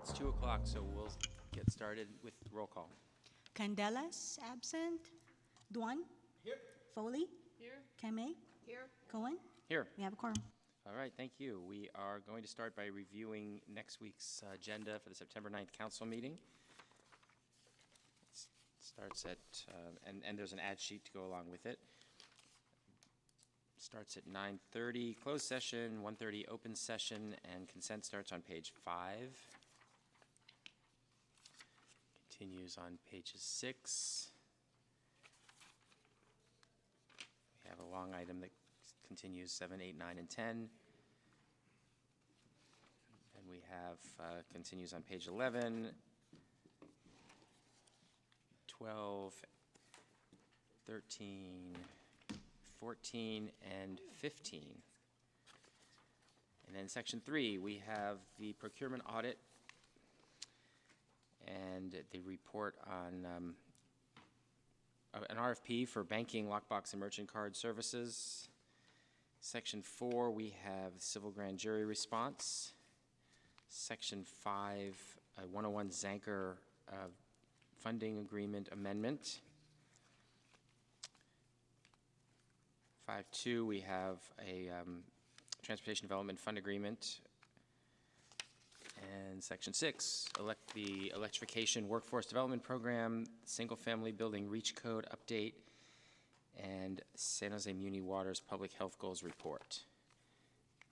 It's 2 o'clock, so we'll get started with roll call. Candelas, absent. Duan? Here. Foley? Here. Kame? Here. Cohen? Here. We have a quorum. All right, thank you. We are going to start by reviewing next week's agenda for the September 9th council meeting. It starts at, and there's an ad sheet to go along with it. Starts at 9:30, closed session, 1:30 open session, and consent starts on page 5. Continues on pages 6. We have a long item that continues 7, 8, 9, and 10. And we have continues on page 11, 12, 13, 14, and 15. And then section 3, we have the procurement audit and the report on an RFP for banking, lockbox, and merchant card services. Section 4, we have civil grand jury response. Section 5, 101 Zanker funding agreement amendment. 5.2, we have a transportation development fund agreement. And section 6, the electrification workforce development program, single family building reach code update, and San Jose Muni Water's public health goals report.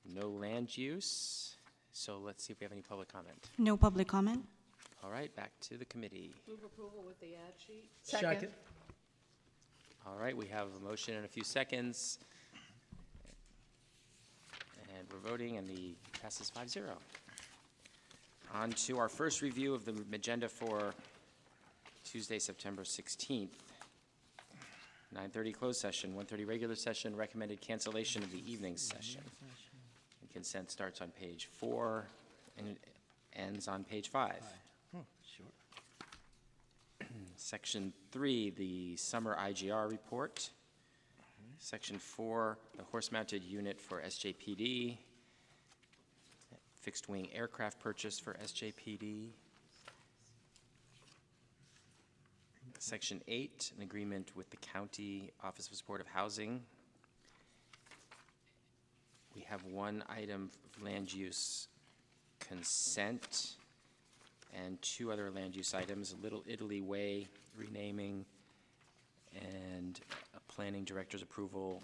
No land use, so let's see if we have any public comment. No public comment. All right, back to the committee. Move approval with the ad sheet. Second. All right, we have a motion in a few seconds. And we're voting, and the passes 5-0. On to our first review of the agenda for Tuesday, September 16th. 9:30 closed session, 1:30 regular session, recommended cancellation of the evening session. And consent starts on page 4 and ends on page 5. Sure. Section 3, the summer IGR report. Section 4, the horse-mounted unit for SJPD. Fixed-wing aircraft purchase for SJPD. Section 8, an agreement with the County Office of Supportive Housing. We have one item of land use consent and 2 other land use items, Little Italy Way renaming and a planning director's approval.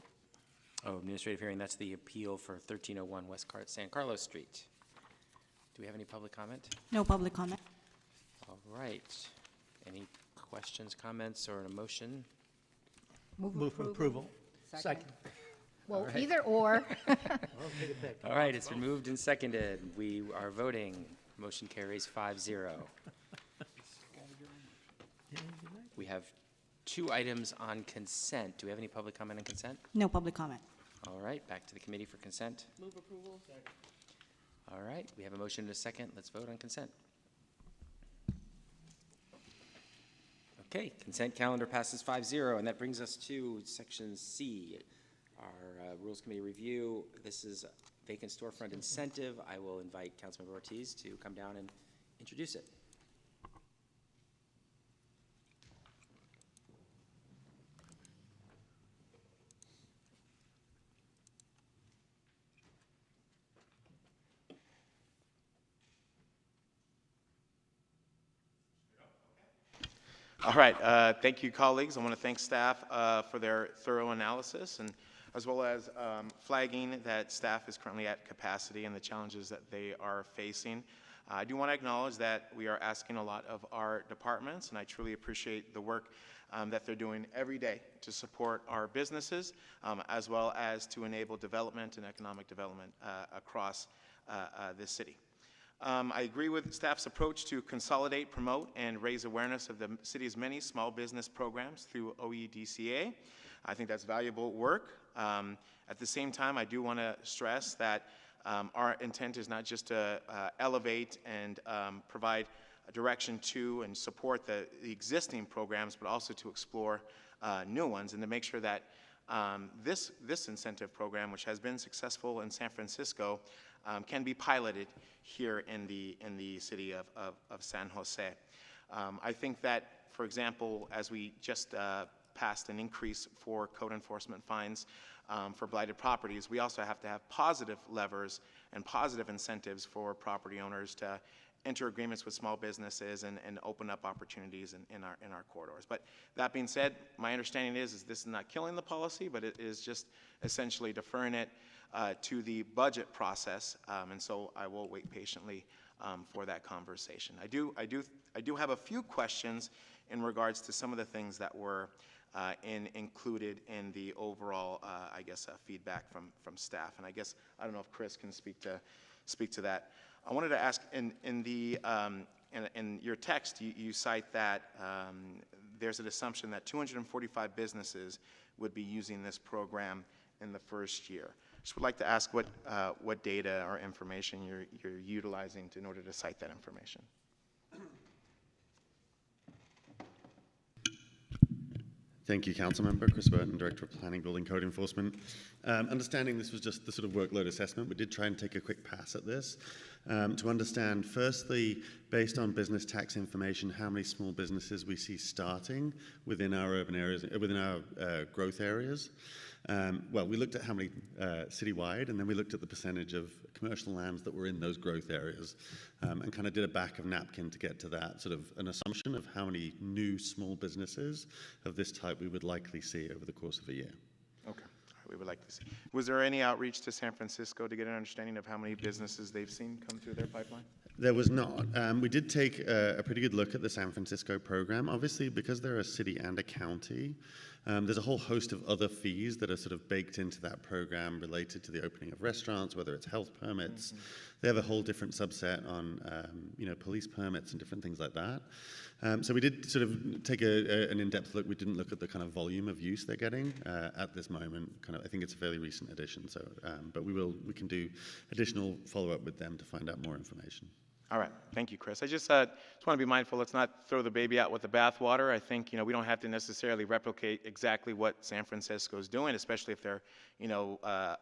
Oh, administrative hearing, that's the appeal for 1301 West San Carlos Street. Do we have any public comment? No public comment. All right. Any questions, comments, or a motion? Move for approval. Second. Well, right. either or. I'll take it back. All right, it's been moved and seconded. We are voting. Motion carries 5-0. We have 2 items on consent. Do we have any public comment on consent? No public comment. All right, back to the committee for consent. Move approval. All right, we have a motion and a second. Let's vote on consent. Okay, consent calendar passes 5-0, and that brings us to section C, our Rules Committee review. This is vacant storefront incentive. I will invite Councilmember Ortiz to come down and introduce it. All right, thank you, colleagues. I want to thank staff for their thorough analysis, and as well as flagging that staff is currently at capacity and the challenges that they are facing. I do want to acknowledge that we are asking a lot of our departments, and I truly appreciate the work that they're doing every day to support our businesses, as well as to enable development and economic development across this city. I agree with staff's approach to consolidate, promote, and raise awareness of the city's many small business programs through OEDCA. I think that's valuable work. At the same time, I do want to stress that our intent is not just to elevate and provide a direction to and support the existing programs, but also to explore new ones and to make sure that this incentive program, which has been successful in San Francisco, can be piloted here in the city of San Jose. I think that, for example, as we just passed an increase for code enforcement fines for blighted properties, we also have to have positive levers and positive incentives for property owners to enter agreements with small businesses and open up opportunities in our corridors. But that being said, my understanding is this is not killing the policy, but it is just essentially deferring it to the budget process, and so I will wait patiently for that conversation. I do have a few questions in regards to some of the things that were included in the overall, I guess, feedback from staff. And I guess, I don't know if Chris can speak to that. I wanted to ask, in your text, you cite that there's an assumption that 245 businesses would be using this program in the first year. Just would like to ask what data or information you're utilizing in order to cite that information. Thank you, Councilmember. Chris Burton, Director of Planning, Building, Code Enforcement. Understanding this was just the sort of workload assessment, we did try and take a quick pass at this to understand, firstly, based on business tax information, how many small businesses we see starting within our urban areas, within our growth areas. Well, we looked at how many citywide, and then we looked at the percentage of commercial lands that were in those growth areas, and kind of did a back of napkin to get to that sort of an assumption of how many new small businesses of this type we would likely see over the course of a year. Okay, we would like to see. Was there any outreach to San Francisco to get an understanding of how many businesses they've seen come through their pipeline? There was not. We did take a pretty good look at the San Francisco program. Obviously, because they're a city and a county, there's a whole host of other fees that are sort of baked into that program related to the opening of restaurants, whether it's health permits. Mm-hmm. They have a whole different subset on, police permits and different things like that. So we did sort of take an in-depth look. We didn't look at the kind of volume of use they're getting at this moment. I think it's a fairly recent addition. So, but we can do additional follow-up with them to find out more information. All right, thank you, Chris. I just want to be mindful, let's not throw the baby out with the bathwater. I think, we don't have to necessarily replicate exactly what San Francisco is doing, especially if they're, I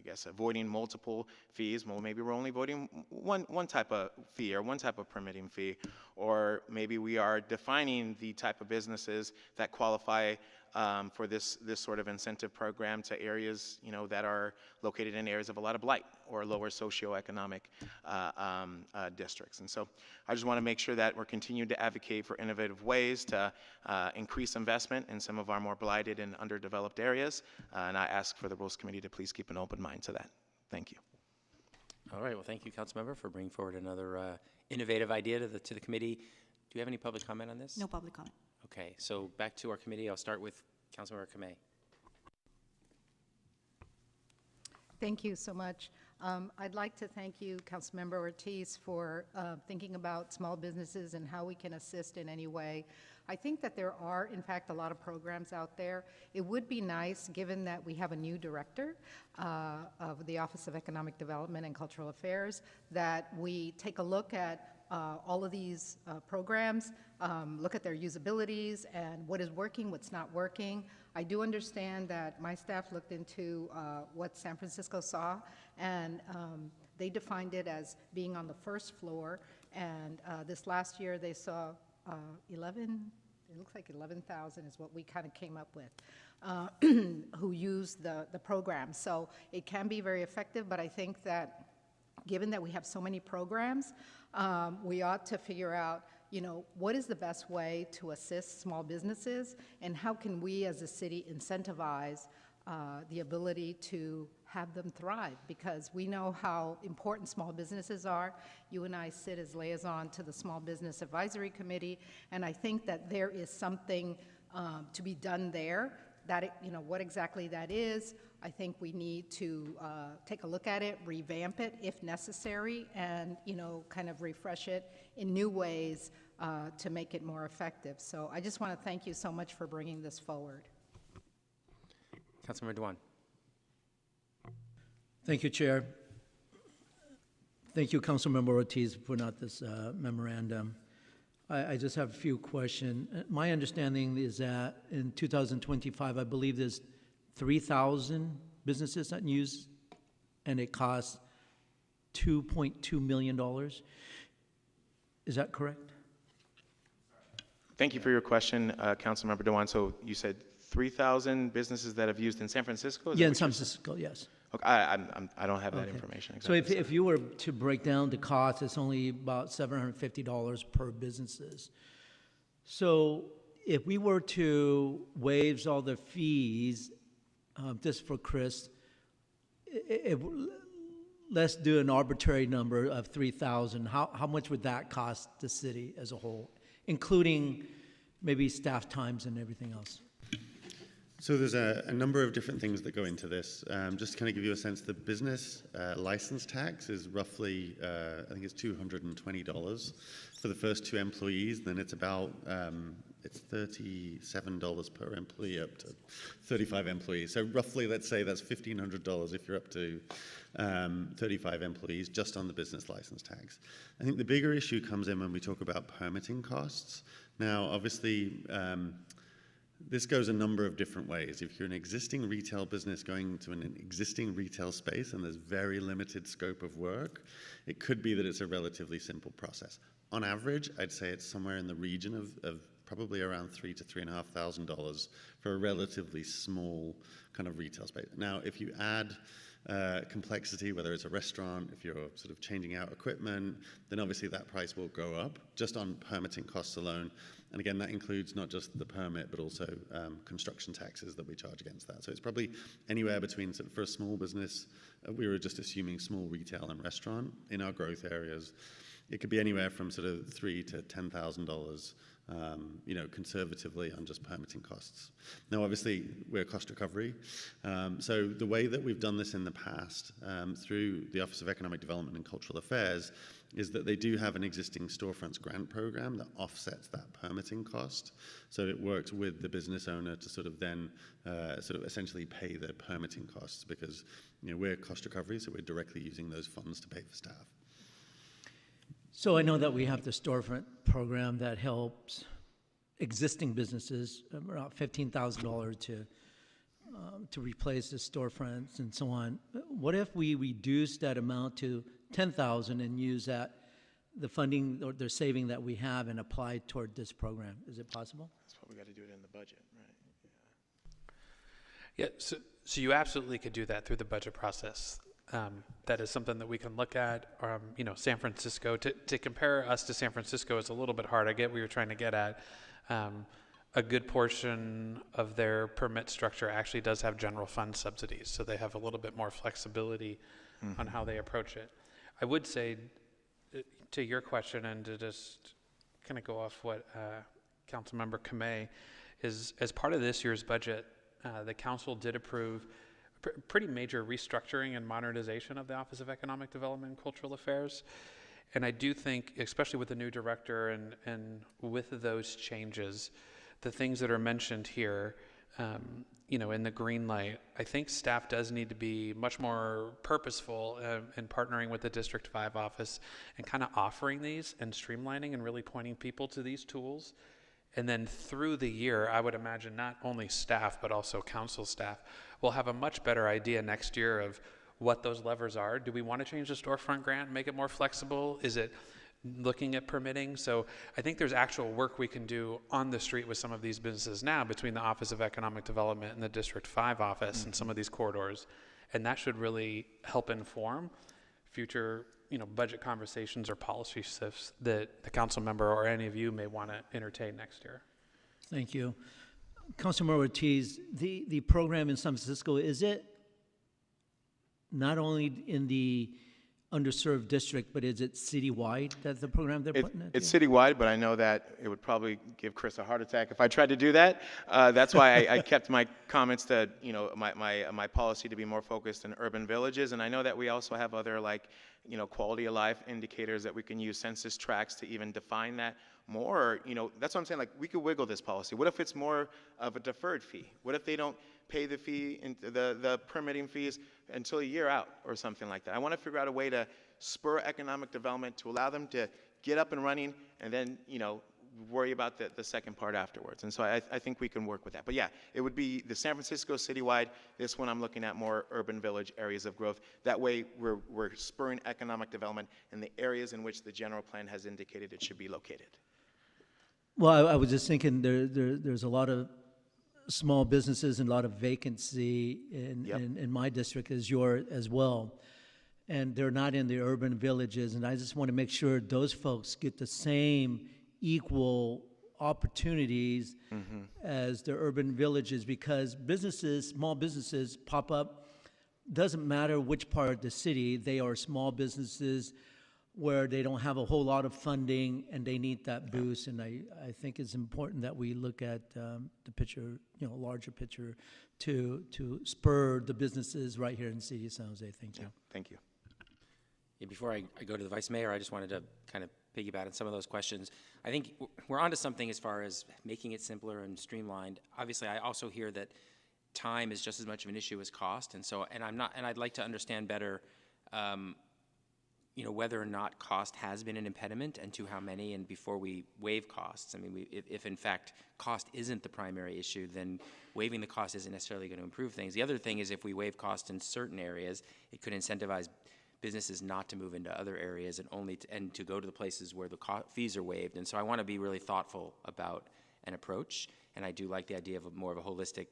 guess, avoiding multiple fees. Well, maybe we're only avoiding one type of fee or one type of permitting fee, or maybe we are defining the type of businesses that qualify for this sort of incentive program to areas, that are located in areas of a lot of blight or lower socioeconomic districts. And so I just want to make sure that we're continuing to advocate for innovative ways to increase investment in some of our more blighted and underdeveloped areas. And I ask for the Rules Committee to please keep an open mind to that. Thank you. All right, well, thank you, Councilmember, for bringing forward another innovative idea to the committee. Do you have any public comment on this? No public comment. Okay, so back to our committee. I'll start with Councilmember Kamei. Thank you so much. I'd like to thank you, Councilmember Ortiz, for thinking about small businesses and how we can assist in any way. I think that there are, in fact, a lot of programs out there. It would be nice, given that we have a new director of the Office of Economic Development and Cultural Affairs, that we take a look at all of these programs, look at their usabilities and what is working, what's not working. I do understand that my staff looked into what San Francisco saw, and they defined it as being on the first floor, and this last year they saw 11, it looks like 11,000 is what we kind of came up with, who used the program. So it can be very effective, but I think that given that we have so many programs, we ought to figure out, what is the best way to assist small businesses, and how can we as a city incentivize the ability to have them thrive, because we know how important small businesses are. You and I sit as liaison to the Small Business Advisory Committee, and I think that there is something to be done there. That what exactly that is, I think we need to take a look at it, revamp it if necessary, and kind of refresh it in new ways to make it more effective. So I just want to thank you so much for bringing this forward. Councilmember Dewan. Thank you, Chair. Thank you, Councilmember Ortiz, for putting out this memorandum. I just have a few questions. My understanding is that in 2025, I believe there's 3,000 businesses that use, and it costs $2.2 million. Is that correct? Thank you for your question, Councilmember Dewan. So you said 3,000 businesses that have used in San Francisco? Is Yeah, that in what San you're saying? Francisco, yes. Okay, I don't have that Okay. information So exactly. if you were to break down the cost, it's only about $750 per businesses. So if we were to waive all the fees, just for Chris, let's do an arbitrary number of 3,000. How much would that cost the city as a whole, including maybe staff times and everything else? So there's a number of different things that go into this. Just to kind of give you a sense, the business license tax is roughly, I think it's $220 for the first 2 employees. Then it's about, it's $37 per employee up to 35 employees. So roughly, let's say that's $1,500 if you're up to 35 employees just on the business license tax. I think the bigger issue comes in when we talk about permitting costs. Now, obviously, this goes a number of different ways. If you're an existing retail business going to an existing retail space and there's very limited scope of work, it could be that it's a relatively simple process. On average, I'd say it's somewhere in the region of probably around $3,000 to $3,500 for a relatively small kind of retail space. Now, if you add complexity, whether it's a restaurant, if you're sort of changing out equipment, then obviously that price will go up just on permitting costs alone. And again, that includes not just the permit, but also construction taxes that we charge against that. So it's probably anywhere between, for a small business, we were just assuming small retail and restaurant in our growth areas, it could be anywhere from sort of $3,000 to $10,000, conservatively on just permitting costs. Now, obviously, we're cost recovery. So the way that we've done this in the past through the Office of Economic Development and Cultural Affairs is that they do have an existing storefronts grant program that offsets that permitting cost. So it works with the business owner to sort of then essentially pay their permitting costs because we're cost recovery, so we're directly using those funds to pay for staff. So I know that we have the storefront program that helps existing businesses, around $15,000 to replace the storefronts and so on. What if we reduce that amount to $10,000 and use the funding or the saving that we have and apply toward this program? Is it possible? That's why we got to do it in the budget, right? Yeah, so you absolutely could do that through the budget process. That is something that we can look at. San Francisco, to compare us to San Francisco is a little bit hard. I get what you're trying to get at. A good portion of their permit structure actually does have general fund subsidies, so they have a little bit more flexibility on how they approach it. I would say, to your question, and to just kind of go off what Councilmember Kamei, is as part of this year's budget, the council did approve pretty major restructuring and modernization of the Office of Economic Development and Cultural Affairs. And I do think, especially with the new director and with those changes, the things that are mentioned here, in the green light, I think staff does need to be much more purposeful in partnering with the District 5 office and kind of offering these and streamlining and really pointing people to these tools. And then through the year, I would imagine not only staff, but also council staff will have a much better idea next year of what those levers are. Do we want to change the storefront grant, make it more flexible? Is it looking at permitting? So I think there's actual work we can do on the street with some of these businesses now between the Office of Economic Development and the District 5 office and some of these corridors. And that should really help inform future budget conversations or policy shifts that the council member or any of you may want to entertain next year. Thank you. Councilmember Ortiz, the program in San Francisco, is it not only in the underserved district, but is it citywide, that the program they're putting it? It's citywide, but I know that it would probably give Chris a heart attack if I tried to do that. That's why I kept my comments to, my policy to be more focused in urban villages. And I know that we also have other quality of life indicators that we can use, census tracts to even define that more. That's what I'm saying. We could wiggle this policy. What if it's more of a deferred fee? What if they don't pay the fee, the permitting fees until a year out or something like that? I want to figure out a way to spur economic development to allow them to get up and running, and then worry about the second part afterwards. And so I think we can work with that. But yeah, it would be the San Francisco citywide. This one I'm looking at more urban village areas of growth. That way we're spurring economic development in the areas in which the general plan has indicated it should be located. Well, I was just thinking there's a lot of small businesses and a lot of vacancy in my district as well. And they're not in the urban villages. And I just want to make sure those folks get the same equal opportunities as the urban villages, because businesses, small businesses pop up. Doesn't matter which part of the city, they are small businesses where they don't have a whole lot of funding and they need that boost. And I think it's important that we look at the picture, larger picture, to spur the businesses right here in the city of San Jose. Thank you. Yeah, thank you. Yeah, before I go to the Vice Mayor, I just wanted to kind of piggyback on some of those questions. I think we're onto something as far as making it simpler and streamlined. Obviously, I also hear that time is just as much of an issue as cost, and I'd like to understand better, whether or not cost has been an impediment and to how many, and before we waive costs. I mean, if in fact cost isn't the primary issue, then waiving the cost isn't necessarily going to improve things. The other thing is, if we waive cost in certain areas, it could incentivize businesses not to move into other areas and to go to the places where the fees are waived. And so I want to be really thoughtful about an approach, and I do like the idea of more of a holistic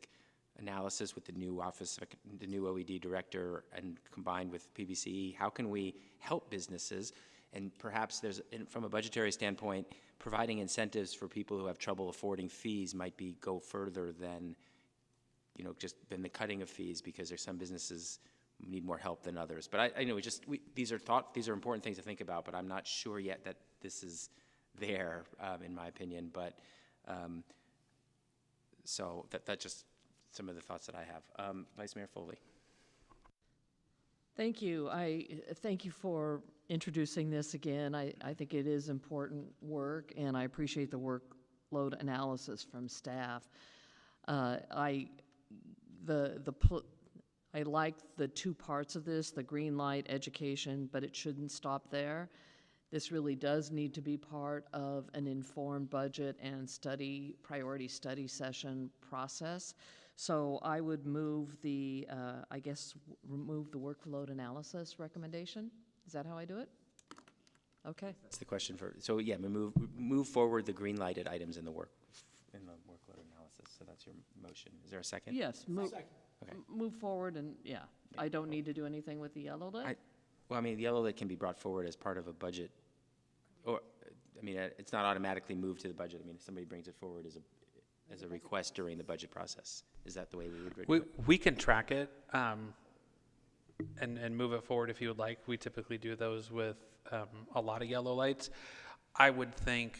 analysis with the new office, the new OED director, and combined with PBCE. How can we help businesses? And perhaps from a budgetary standpoint, providing incentives for people who have trouble affording fees might go further than, just than the cutting of fees, because there's some businesses need more help than others. But I know these are important things to think about, but I'm not sure yet that this is there, in my opinion. But so that's just some of the thoughts that I have. Vice Mayor Foley. Thank you. I thank you for introducing this again. I think it is important work, and I appreciate the workload analysis from staff. I like the two parts of this, the green light education, but it shouldn't stop there. This really does need to be part of an informed budget and priority study session process. So I would move remove the workload analysis recommendation. Is that how I do it? Okay. That's the question so yeah, move forward the green lighted items in the workload analysis. So that's your motion. Is there a second? Yes. Okay. Move forward, and I don't need to do anything with the yellow light? Well, I mean, the yellow light can be brought forward as part of a budget, or, it's not automatically moved to the budget. I mean, if somebody brings it forward as a request during the budget process, is that the way we would do it? We can track it and move it forward if you would like. We typically do those with a lot of yellow lights. I would think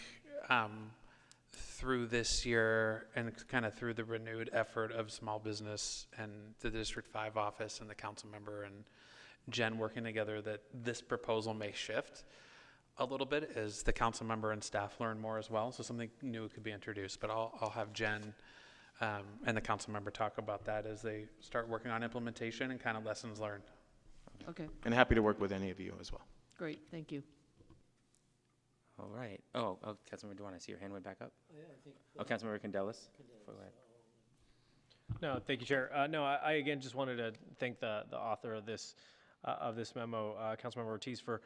through this year and kind of through the renewed effort of small business and the District 5 office and the council member and Jen working together, that this proposal may shift a little bit as the council member and staff learn more as well. So something new could be introduced, but I'll have Jen and the council member talk about that as they start working on implementation and kind of lessons learned. Okay, And happy to work with any of you as well. great, thank you. All right. Oh, Councilmember Dewan, I see your hand went back up. Yeah, I think. Councilmember Candelas. Go ahead. No, thank you, Chair. No, I again just wanted to thank the author of this memo, Councilmember Ortiz, for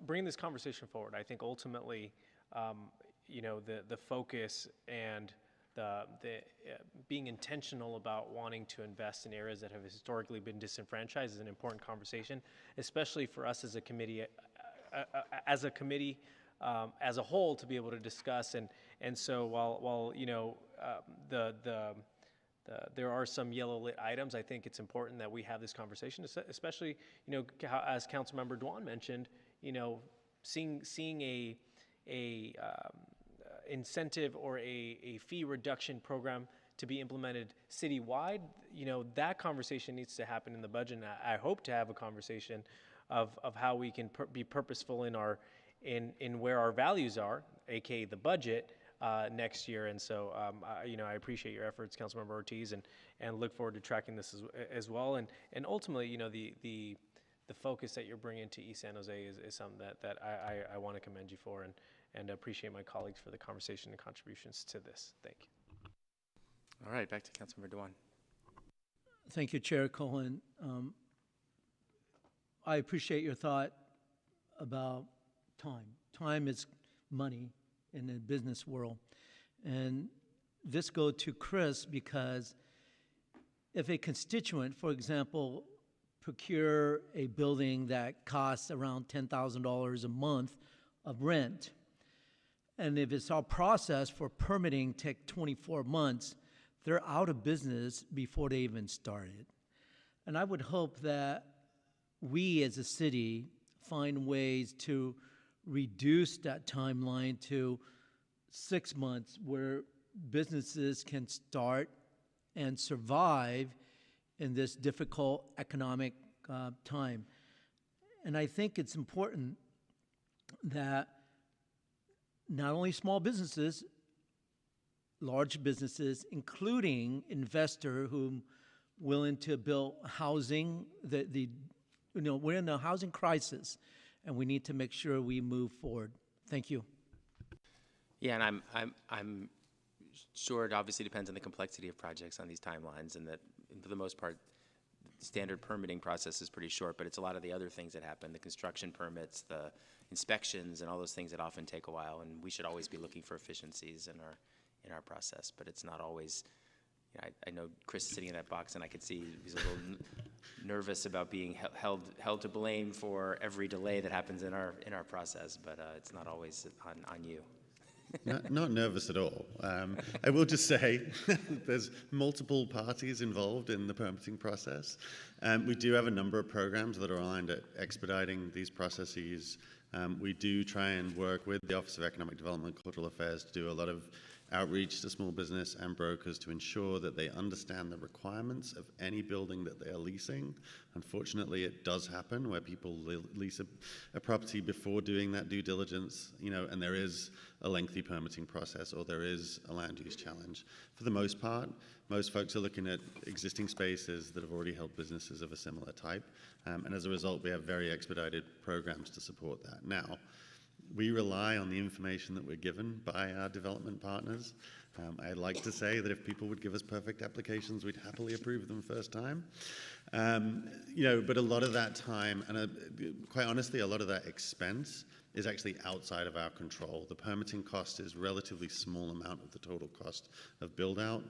bringing this conversation forward. I think ultimately, the focus and the being intentional about wanting to invest in areas that have historically been disenfranchised is an important conversation, especially for us as a committee, as a whole, to be able to discuss. And so while there are some yellow lit items, I think it's important that we have this conversation, especially, as Councilmember Dewan mentioned, seeing a incentive or a fee reduction program to be implemented citywide. That conversation needs to happen in the budget. And I hope to have a conversation of how we can be purposeful in where our values are, aka the budget, next year. And so, I appreciate your efforts, Councilmember Ortiz, and look forward to tracking this as well. And ultimately, the focus that you're bringing to East San Jose is something that I want to commend you for. and appreciate my colleagues for the conversation and contributions to this. Thank you. All right, back to Councilmember Dewan. Thank you, Chair Cohen. I appreciate your thought about time. Time is money in the business world. And this goes to Chris because if a constituent, for example, procure a building that costs around $10,000 a month of rent, and if it's our process for permitting take 24 months, they're out of business before they even started. And I would hope that we as a city find ways to reduce that timeline to 6 months where businesses can start and survive in this difficult economic time. And I think it's important that not only small businesses, large businesses, including investor who willing to build housing, we're in a housing crisis, and we need to make sure we move forward. Thank you. Yeah, and I'm sure it obviously depends on the complexity of projects on these timelines, and that for the most part, standard permitting process is pretty short, but it's a lot of the other things that happen, the construction permits, the inspections, and all those things that often take a while, and we should always be looking for efficiencies in our process, but it's not always, I know Chris is sitting in that box, and I could see he's a little nervous about being held to blame for every delay that happens in our process, but it's not always on you. Not nervous at all. I will just say there's multiple parties involved in the permitting process. We do have a number of programs that are aligned at expediting these processes. We do try and work with the Office of Economic Development and Cultural Affairs to do a lot of outreach to small business and brokers to ensure that they understand the requirements of any building that they are leasing. Unfortunately, it does happen where people lease a property before doing that due diligence, and there is a lengthy permitting process or there is a land use challenge. For the most part, most folks are looking at existing spaces that have already held businesses of a similar type, and as a result, we have very expedited programs to support that. Now, we rely on the information that we're given by our development partners. I'd like to say that if people would give us perfect applications, we'd happily approve them first time. But a lot of that time, and quite honestly, a lot of that expense is actually outside of our control. The permitting cost is a relatively small amount of the total cost of build out.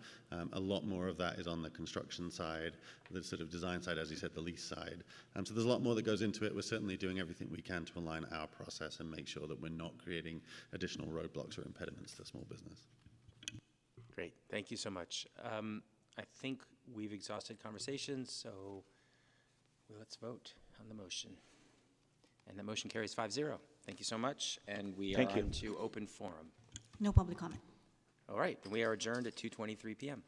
A lot more of that is on the construction side, the sort of design side, as you said, the lease side. So there's a lot more that goes into it. We're certainly doing everything we can to align our process and make sure that we're not creating additional roadblocks or impediments to small business. Great, thank you so much. I think we've exhausted conversations, so let's vote on the motion. And the motion carries 5-0. Thank you so much, and we are on to open forum. No public comment. All right, then we are adjourned at 2:23 p.m.